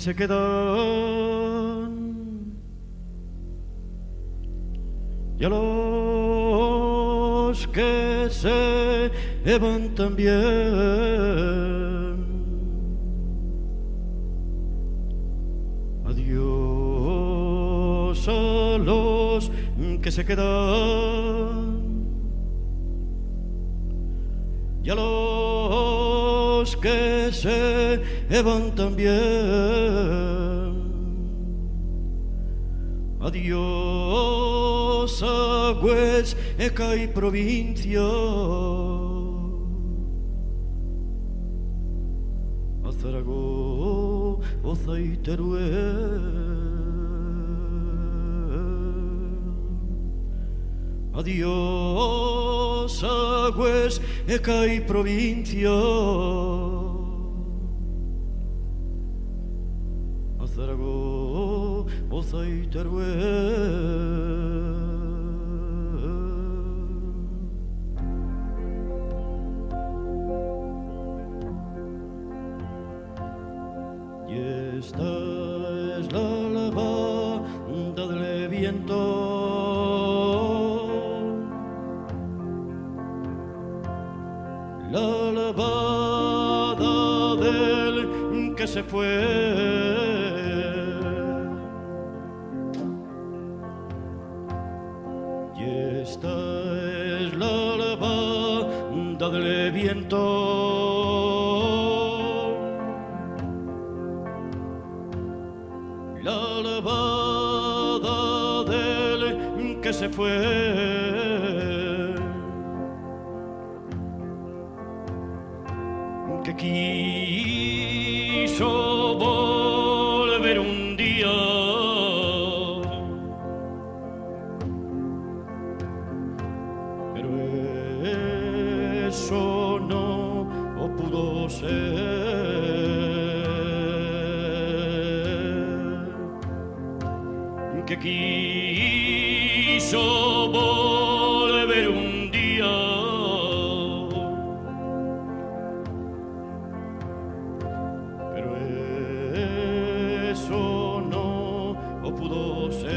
se quedan y a los que se van también. Adiós a los que se quedan y a los que se van también. Adiós a Huesca y provincia, a Zaragoza y Teruel. Adiós a Huesca y provincia, a Zaragoza y Teruel. Y esta es la lavanda del viento, la lavada del que se fue. Y esta es la lavada del viento, la lavada del que se fue. Que quiso volver un día, pero eso no pudo ser. Que quiso volver un día, pudo ser.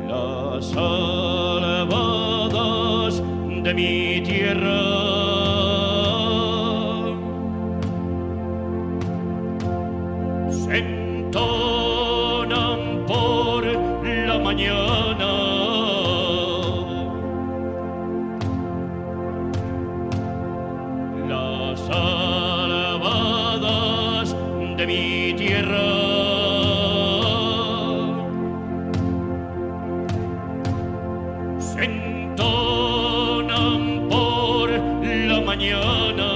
Las alabadas de mi tierra se entonan por la mañana. Las alabadas de mi tierra se entonan por la mañana.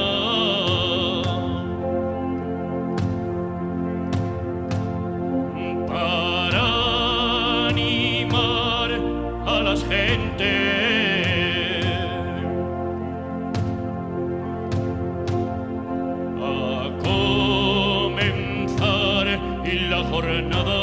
Para animar a las gentes la jornada.